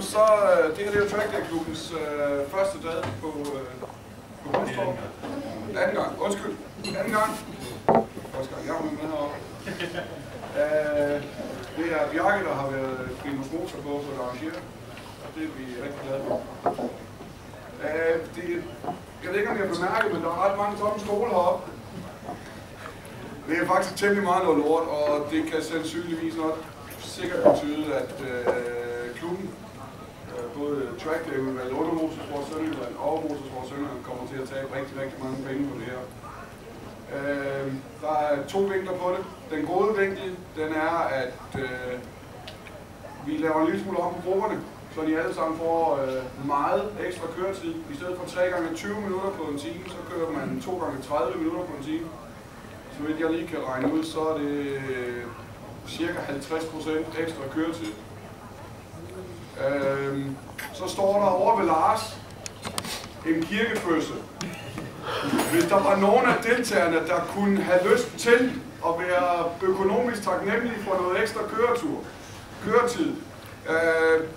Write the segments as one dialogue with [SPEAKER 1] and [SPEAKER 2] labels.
[SPEAKER 1] Jamen så, det her det er jo Trackday-klubbens første dag på Rødstorp. Anden gang, undskyld. Anden gang. Første gang, jeg var med heroppe. Det er Bjarke, der har været primus motor på at arrangere. Det er vi rigtig glade for. Jeg ved ikke, om jeg har bemærket, men der er ret mange tomme stole heroppe. Det er faktisk temmelig meget noget lort, og det kan sandsynligvis nok sikkert betyde, at klubben, både Trackday-udvalget under Motorsport Sønderjylland og Motorsport Sønderjylland, kommer til at tabe rigtig, rigtig mange penge på det her. Der er to vinkler på det. Den gode vinkel, den er, at vi laver en lille smule om på grupperne, så de alle sammen får meget ekstra køretid. I stedet for 3 gange 20 minutter på en time, så kører man 2 gange 30 minutter på en time. Så vidt jeg lige kan regne ud, så er det cirka 50% ekstra køretid. Så står der over ved Lars en kirkefødsel. Hvis der var nogen af deltagerne, der kunne have lyst til at være økonomisk taknemmelige for noget ekstra køretid,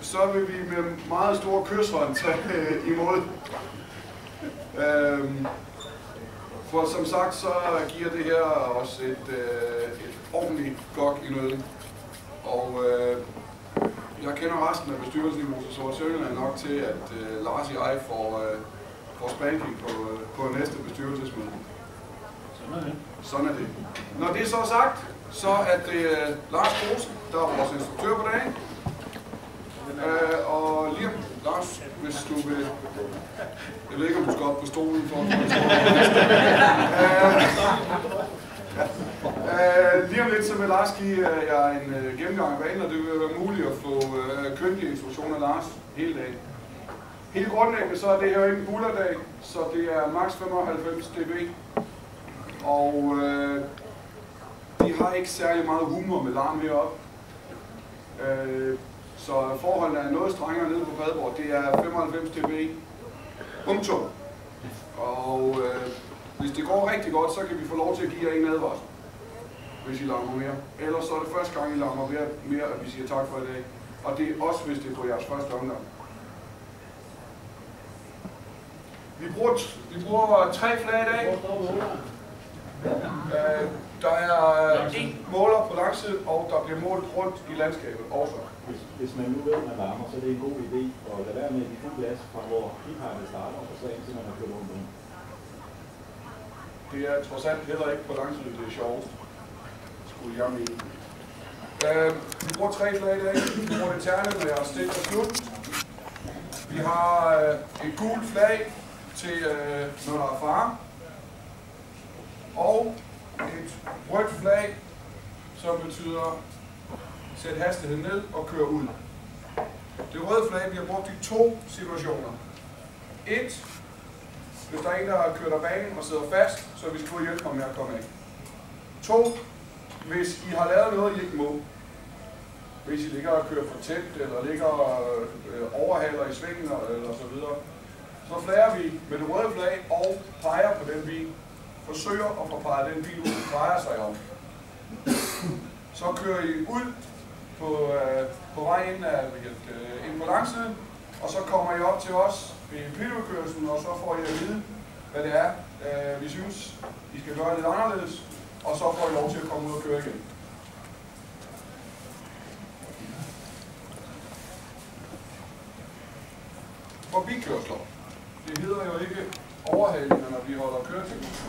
[SPEAKER 1] så vil vi med meget stor kyshånd tage imod. For som sagt, så giver det her også et ordentligt gok i nøden. Og jeg kender resten af bestyrelsen i Motorsport Sønderjylland nok til, at Lars og jeg får spanking på næste bestyrelsesmøde. Sådan er det. Når det er så sagt, så er det Lars Kruse, der er vores instruktør på dagen. Og lige om, Lars, hvis du vil... Jeg ved ikke, om du skal op på stolen for at få lige om lidt, så vil Lars give jer en gennemgang af banen, og det vil være muligt at få kyndige instruktioner af Lars hele dagen. Helt grundlæggende så er det her ikke en bullerdag, så det er max 95 dB. Og de har ikke særlig meget humor med larm heroppe. Så forholdene er noget strengere nede på Padborg. Det er 95 dB. Punktum. Og hvis det går rigtig godt, så kan vi få lov til at give jer en advarsel, hvis I larmer mere. Ellers så er det første gang, I larmer mere, at vi siger tak for i dag. Og det er også, hvis det er på jeres første omgang. Vi bruger 3 flag i dag. Der er en måler på langsiden, og der bliver målt rundt i landskabet også.
[SPEAKER 2] Hvis man nu ved, at man larmer, så er det en god idé at lade være med at give fuld gas fra hvor kiphejlet starter, og så indtil man har kørt rundt om.
[SPEAKER 1] Det er trods alt heller ikke på langsiden, det er sjovest. Skulle jeg mene. Vi bruger 3 flag i dag. Vi bruger det terne, når jeg har stillet og slut. Vi har et gult flag til når der er fare. Og et rødt flag, som betyder sæt hastigheden ned og køre ud. Det røde flag bliver brugt i 2 situationer. 1. Hvis der er en, der har kørt af banen og sidder fast, så vi skal hjælpe ham med at komme af. 2. Hvis I har lavet noget, I ikke må. Hvis I ligger og kører for tæt, eller ligger og overhaler i svingen, eller så videre. Så flager vi med det røde flag og peger på den bil. Forsøger at få peget den bil ud, der drejer sig om. Så kører I ud på vej ind på langsiden, og så kommer I op til os ved piludkørslen, og så får I at vide, hvad det er, vi synes, I skal gøre lidt anderledes, og så får I lov til at komme ud og køre igen. Forbikørsler. Det hedder jo ikke overhalinger, når vi holder køreteknisk.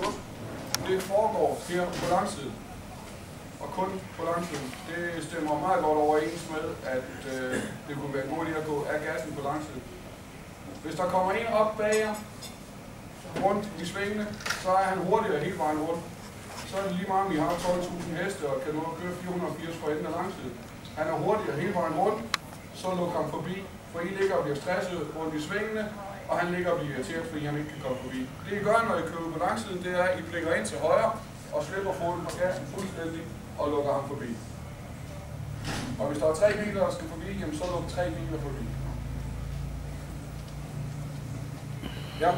[SPEAKER 1] Det foregår her på langsiden. Og kun på langsiden. Det stemmer meget godt overens med, at det kunne være en god idé at gå af gassen på langsiden. Hvis der kommer en op bag jer, rundt i svingene, så er han hurtigere hele vejen rundt. Så er det lige meget, om I har 12.000 heste og kan nå at køre 480 fra enden af langsiden. Han er hurtigere hele vejen rundt, så lukker han forbi. For I ligger og bliver stresset rundt i svingene, og han ligger og bliver irriteret, fordi han ikke kan komme forbi. Det I gør, når I kører på langsiden, det er, at I blikker ind til højre og slipper foden fra gassen fuldstændig og lukker ham forbi. Og hvis der er 3 biler, der skal forbi, jamen så lukker 3 biler forbi. Ja.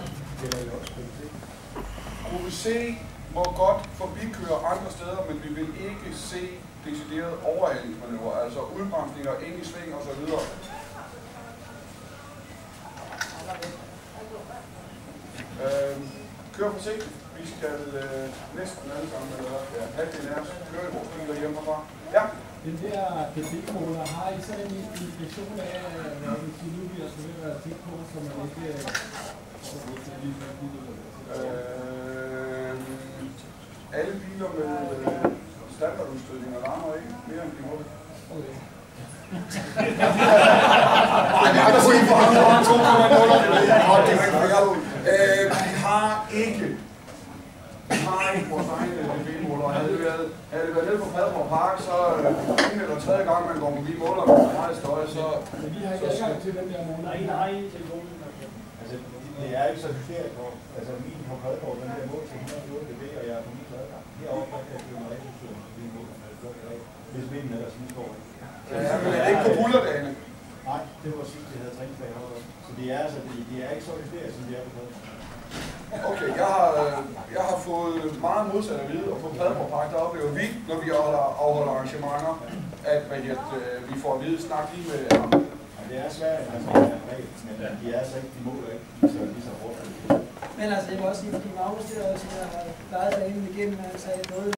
[SPEAKER 1] Gruppe C må godt forbikøre andre steder, men vi vil ikke se decideret overhalingsmanøvrer, altså udbremsninger ind i sving og så videre. Kør forsigtigt. Vi skal næsten alle sammen, eller ja, halvdelen af os, køre i vores biler hjemme herfra. Ja.
[SPEAKER 3] Den der dB-måler, har I så en indikation af, hvad det siger nu, vi har så ved at være tæt på, så man ikke
[SPEAKER 1] alle biler med standardudstødning og larmer ikke mere end de må.
[SPEAKER 3] Okay.
[SPEAKER 1] Nej, det er der sige for ham, 2,0. Vi har ikke vores egen dB-måler. Havde det været nede på Padborg Park, så anden eller tredje gang, man går forbi måleren med meget støj, så...
[SPEAKER 3] Men vi har ikke adgang til den der måler.
[SPEAKER 4] Nej, i telefonen.
[SPEAKER 2] Altså, det er ikke så hysterisk for. Altså, min på Padborg, den der mål til 114 dB, og jeg er på min tredjegang. Herovre, der kan jeg købe mig rigtig sødt. Hvis vinden ellers lige går.
[SPEAKER 1] Ja, men er det ikke på bullerdagene?
[SPEAKER 2] Nej, det var sidst, jeg havde træningsdag herovre. Så det er altså, de er ikke så hysterisk, som de er på Padborg.
[SPEAKER 1] Okay, jeg har fået meget modsat at vide, og på Padborg Park, der oplever vi, når vi afholder arrangementer, at vi får at vide, snak lige med ham.
[SPEAKER 2] Ja, det er svært, altså, men de er altså ikke, de måler ikke lige så hårdt.
[SPEAKER 4] Men altså, jeg vil også sige, fordi Magnus, det er også, jeg har lejet banen igennem, han sagde noget